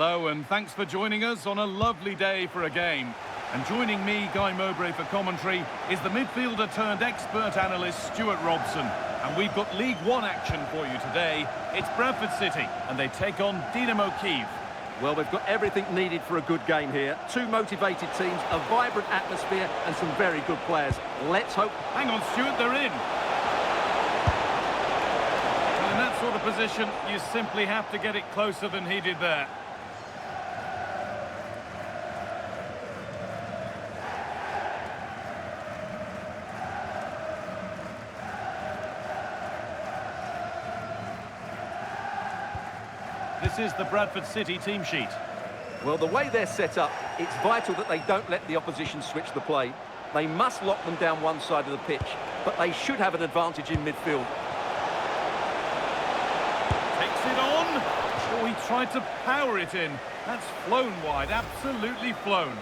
Hello and thanks for joining us on a lovely day for a game. And joining me, Guy Mowbray, for commentary is the midfielder turned expert analyst Stuart Robson. And we've got League One action for you today. It's Bradford City and they take on Dynamo Kyiv. Well, they've got everything needed for a good game here. Two motivated teams, a vibrant atmosphere and some very good players. Let's hope... Hang on, Stuart, they're in. Well, in that sort of position, you simply have to get it closer than he did there. This is the Bradford City team sheet. Well, the way they're set up, it's vital that they don't let the opposition switch the play. They must lock them down one side of the pitch, but they should have an advantage in midfield. Takes it on. Oh, he tried to power it in. That's flown wide, absolutely flown.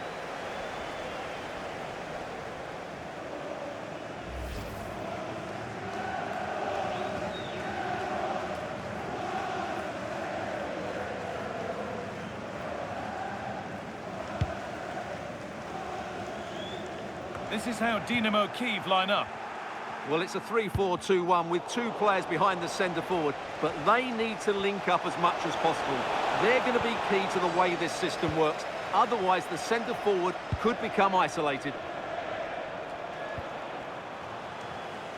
This is how Dynamo Kyiv line up. Well, it's a 3-4-2-1 with two players behind the centre forward, but they need to link up as much as possible. They're going to be key to the way this system works. Otherwise, the centre forward could become isolated.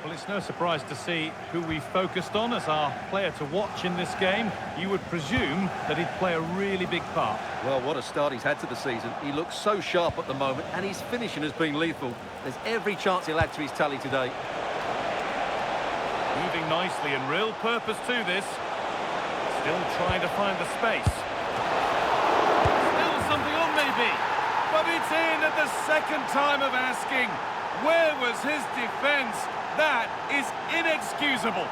Well, it's no surprise to see who we focused on as our player to watch in this game. You would presume that he'd play a really big part. Well, what a start he's had to the season. He looks so sharp at the moment, and his finishing has been lethal. There's every chance he'll add to his tally today. Moving nicely and real purpose to this. Still trying to find the space. Still something on maybe. But it's in at the second time of asking. Where was his defence? That is inexcusable.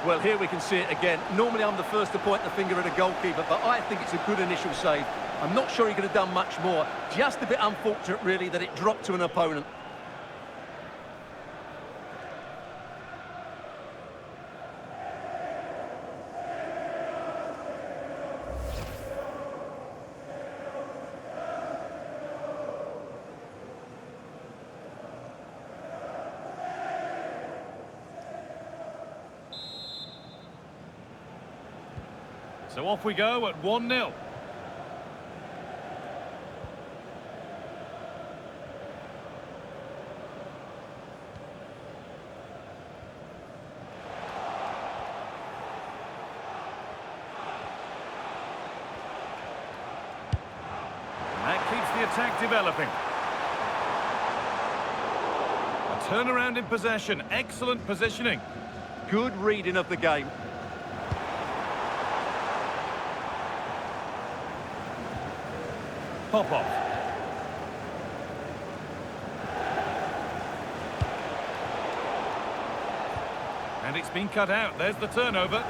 Well, here we can see it again. Normally I'm the first to point the finger at a goalkeeper, but I think it's a good initial save. I'm not sure he could have done much more. Just a bit unfortunate, really, that it dropped to an opponent. So off we go at 1-0. That keeps the attack developing. A turnaround in possession. Excellent positioning. Good reading of the game. Popov. And it's been cut out. There's the turnover.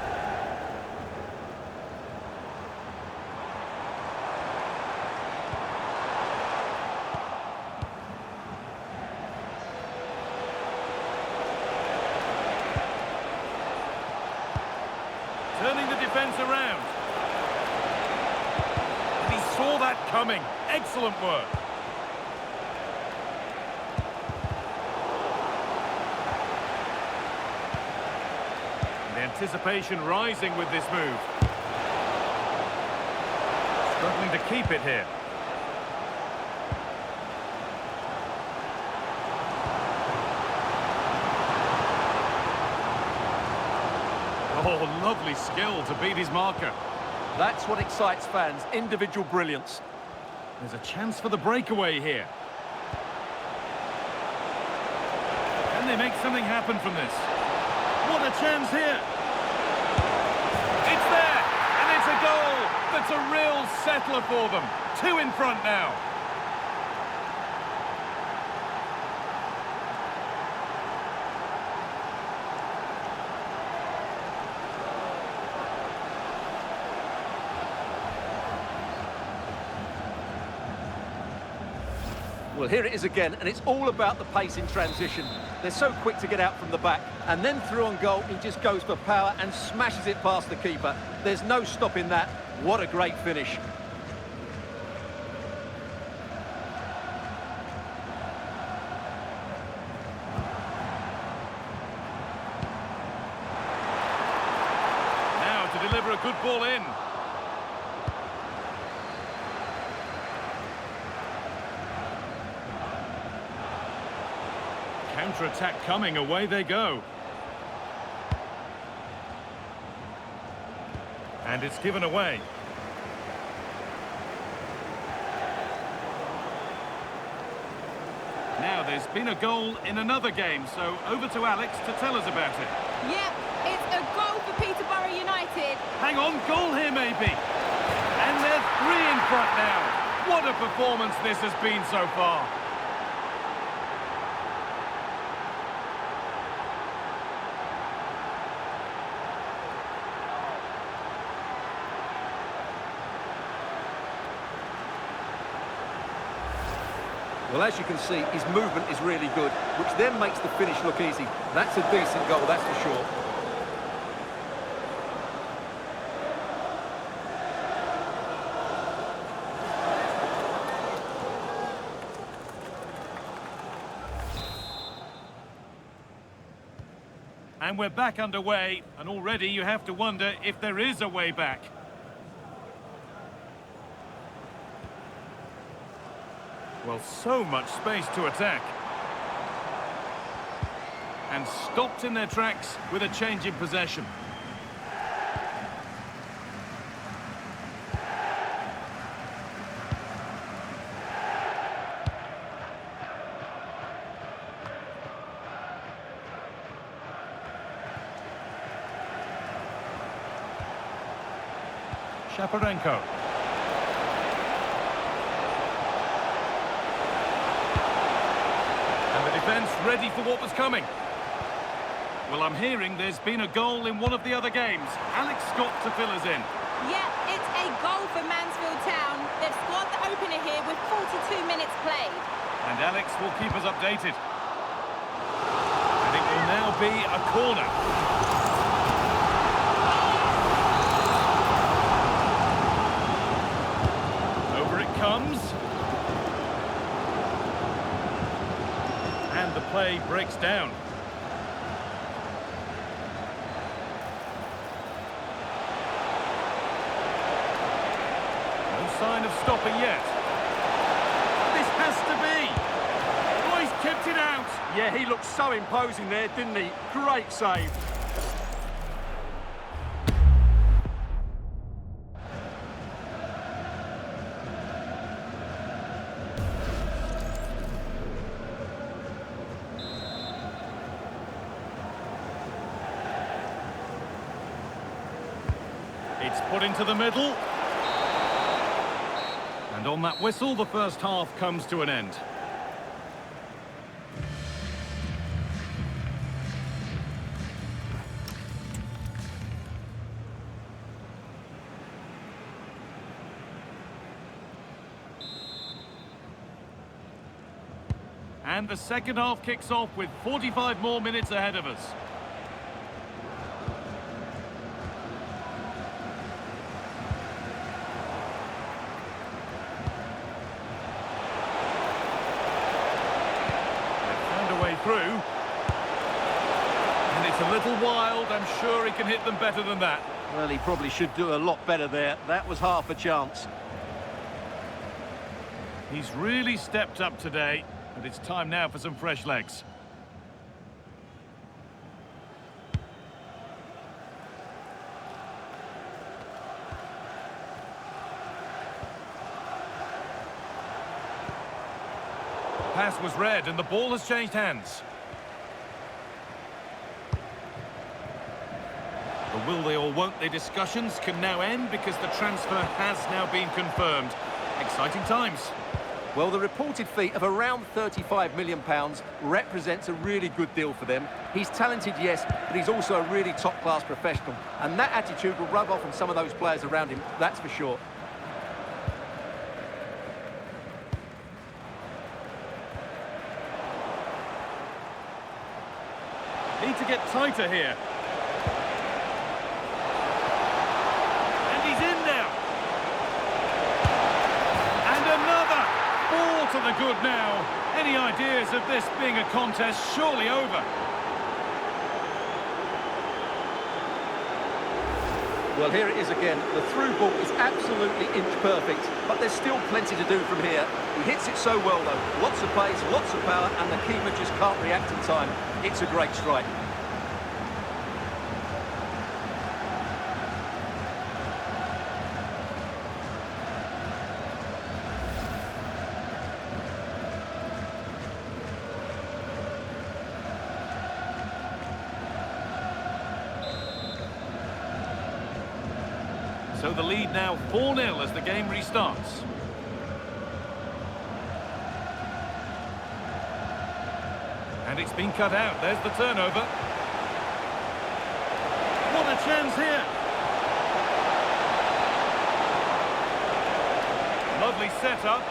Turning the defence around. Saw that coming. Excellent work. The anticipation rising with this move. Struggling to keep it here. Oh, lovely skill to beat his marker. That's what excites fans, individual brilliance. There's a chance for the breakaway here. Can they make something happen from this? What a chance here! It's there! And it's a goal! That's a real settler for them. Two in front now. Well, here it is again, and it's all about the pace in transition. They're so quick to get out from the back, and then through on goal, he just goes for power and smashes it past the keeper. There's no stopping that. What a great finish. Now to deliver a good ball in. Counter-attack coming, away they go. And it's given away. Now there's been a goal in another game, so over to Alex to tell us about it. Yep, it's a goal for Peterborough United. Hang on, goal here maybe. And they're 3 in front now. What a performance this has been so far. Well, as you can see, his movement is really good, which then makes the finish look easy. That's a decent goal, that's for sure. And we're back underway, and already you have to wonder if there is a way back. Well, so much space to attack. And stopped in their tracks with a change in possession. Shaparenko. And the defence ready for what was coming. Well, I'm hearing there's been a goal in one of the other games. Alex Scott to fill us in. Yep, it's a goal for Mansfield Town. They've scored the opener here with 42 minutes played. And Alex will keep us updated. And it will now be a corner. Over it comes. And the play breaks down. No sign of stopping yet. This has to be. Oh, he's kept it out. Yeah, he looked so imposing there, didn't he? Great save. It's put into the middle. And on that whistle, the first half comes to an end. And the second half kicks off with 45 more minutes ahead of us. Through, and it's a little wild. I'm sure he can hit them better than that. Well, he probably should do a lot better there. That was half a chance. He's really stepped up today, and it's time now for some fresh legs. Pass was read and the ball has changed hands. The will they or won't they discussions can now end because the transfer has now been confirmed. Exciting times. Well, the reported fee of around £35 million represents a really good deal for them. He's talented, yes, but he's also a really top-class professional. And that attitude will rub off on some of those players around him, that's for sure. tighter here. And he's in now. And another. Ball to the good now. Any ideas of this being a contest surely over? Well, here it is again. The through ball is absolutely inch perfect, but there's still plenty to do from here. He hits it so well, though. Lots of pace, lots of power, and the keeper just can't react in time. It's a great strike. So the lead now 4-0 as the game restarts. And it's been cut out. There's the turnover. What a chance here. Lovely setup.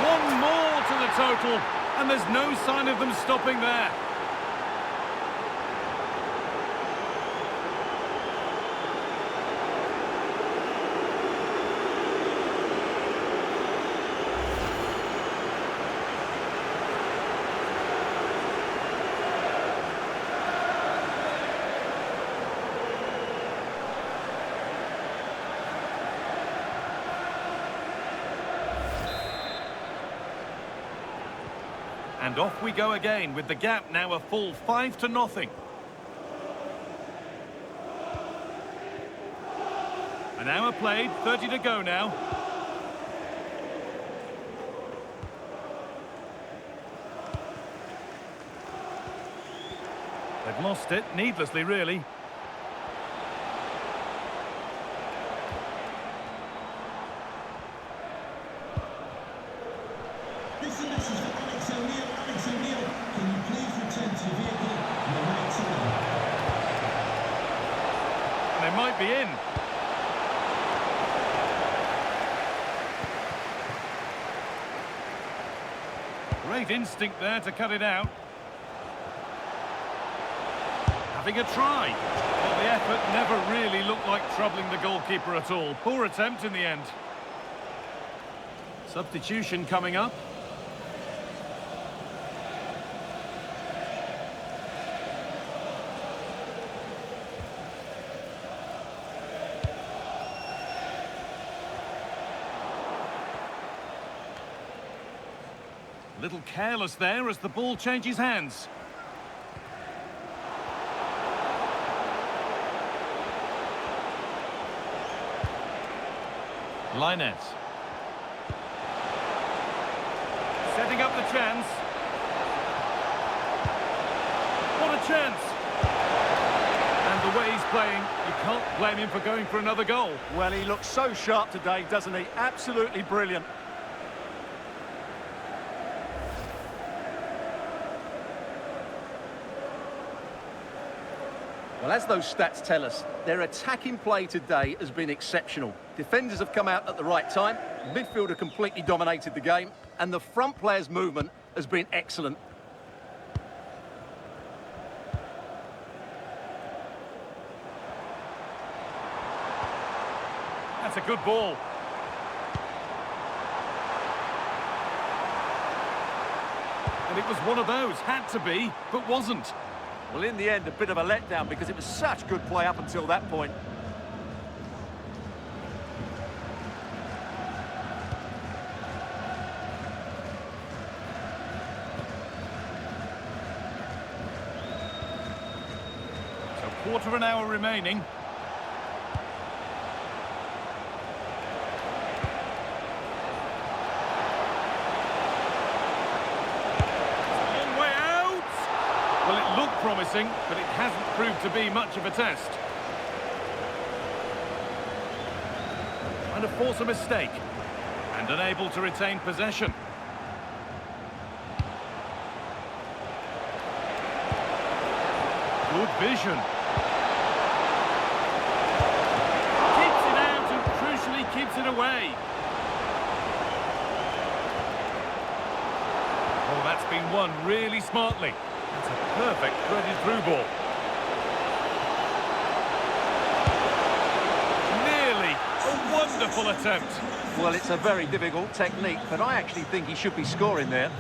One more to the total. And there's no sign of them stopping there. And off we go again with the gap now a full 5-0. An hour played, 30 to go now. They've lost it, needlessly really. They might be in. Great instinct there to cut it out. Having a try. Well, the effort never really looked like troubling the goalkeeper at all. Poor attempt in the end. Substitution coming up. A little careless there as the ball changes hands. Lainez. Setting up the chance. What a chance! And the way he's playing, you can't blame him for going for another goal. Well, he looks so sharp today, doesn't he? Absolutely brilliant. Well, as those stats tell us, their attacking play today has been exceptional. Defenders have come out at the right time, midfielder completely dominated the game, and the front player's movement has been excellent. That's a good ball. And it was one of those, had to be, but wasn't. Well, in the end, a bit of a letdown because it was such good play up until that point. So quarter of an hour remaining. Well, it looked promising, but it hasn't proved to be much of a test. Trying to force a mistake, and unable to retain possession. Good vision. Keeps it out and crucially keeps it away. Oh, that's been won really smartly. It's a perfect threaded through ball. Nearly a wonderful attempt. Well, it's a very difficult technique, but I actually think he should be scoring there.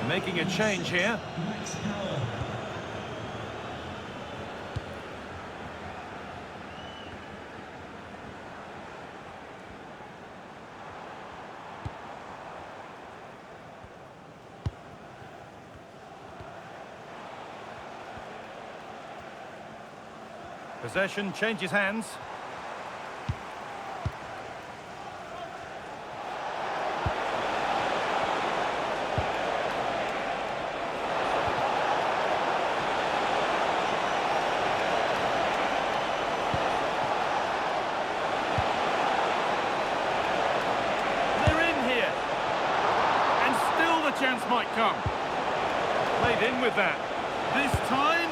Making a change here. Possession changes hands. They're in here. And still the chance might come. Played in with that. This time,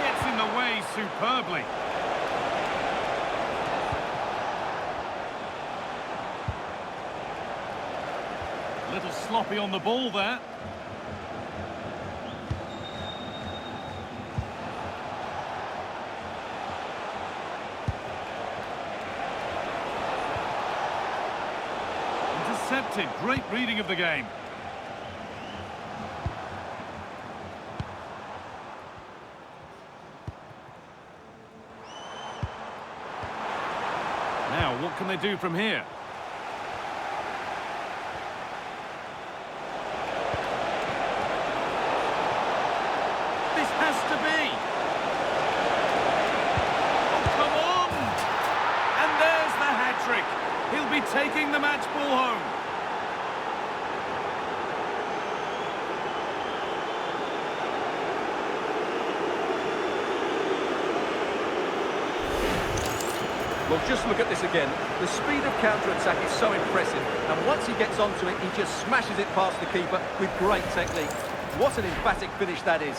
gets in the way superbly. A little sloppy on the ball there. Intercepted. Great reading of the game. Now, what can they do from here? This has to be. Oh, come on! And there's the hat-trick. He'll be taking the match ball home. Well, just look at this again. The speed of counter-attack is so impressive, and once he gets onto it, he just smashes it past the keeper with great technique. What an emphatic finish that is.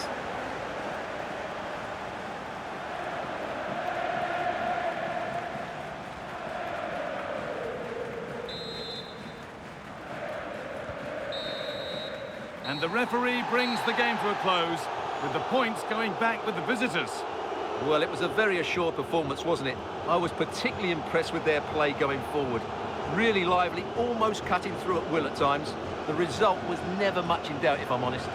And the referee brings the game to a close, with the points going back with the visitors. Well, it was a very assured performance, wasn't it? I was particularly impressed with their play going forward. Really lively, almost cutting through at will at times. The result was never much in doubt, if I'm honest.